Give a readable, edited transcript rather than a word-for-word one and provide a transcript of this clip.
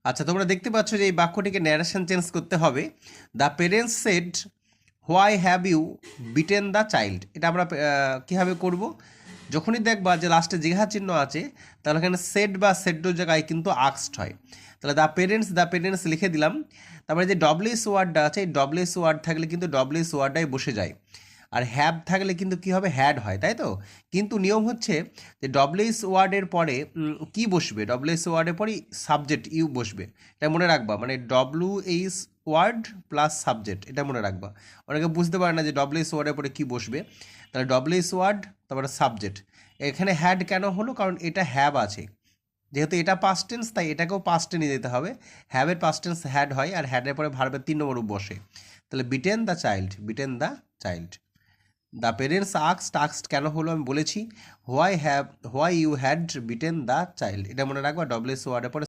আচ্ছা, তোমরা দেখতে পাচ্ছ যে এই বাক্যটিকে ন্যারেশন চেঞ্জ করতে হবে। The parents said, why have you beaten the child. এটা আমরা কীভাবে করব? যখনই দেখবা যে লাস্টে জিজ্ঞাসা চিহ্ন আছে, তাহলে এখানে সেড বা সেড্ডোর জায়গায় কিন্তু আক্সড হয়। তাহলে দ্য পেরেন্টস লিখে দিলাম। তারপরে যে ডব্লিউএস ওয়ার্ডটা আছে, এই ডব্লিউএস ওয়ার্ড থাকলে কিন্তু ডব্লিউএস ওয়ার্ডটাই বসে যায়। আর হ্যাভ থাকলে কিন্তু কী হবে? হ্যাড হয়, তাই তো? কিন্তু নিয়ম হচ্ছে যে ডব্লিউএস ওয়ার্ডের পরে কি বসবে? ডব্লিউএস ওয়ার্ডের পরেই সাবজেক্ট ইউ বসবে। এটা মনে রাখবা, মানে ডব্লিউএস ওয়ার্ড প্লাস সাবজেক্ট, এটা মনে রাখবা। অনেকে বুঝতে পারে না যে ডব্লিউএস ওয়ার্ডের পরে কী বসবে। তাহলে ডব্লিউএস ওয়ার্ড তারপরে সাবজেক্ট। এখানে হ্যাড কেন হলো? কারণ এটা হ্যাভ আছে, যেহেতু এটা পাস্ট টেন্স, তাই এটাকেও পাস্ট টেনে দিতে হবে। হ্যাভের পাস্ট টেন্স হ্যাড হয়, আর হ্যাডের পরে ভার্বের 3 নম্বর বসে। তাহলে beaten the child, beaten the child. The parents আক্সড কেন হলো আমি বলেছি। Why you had beaten the child, এটা মনে রাখবা। ডব্লিউএস ওয়ার্ডের পরে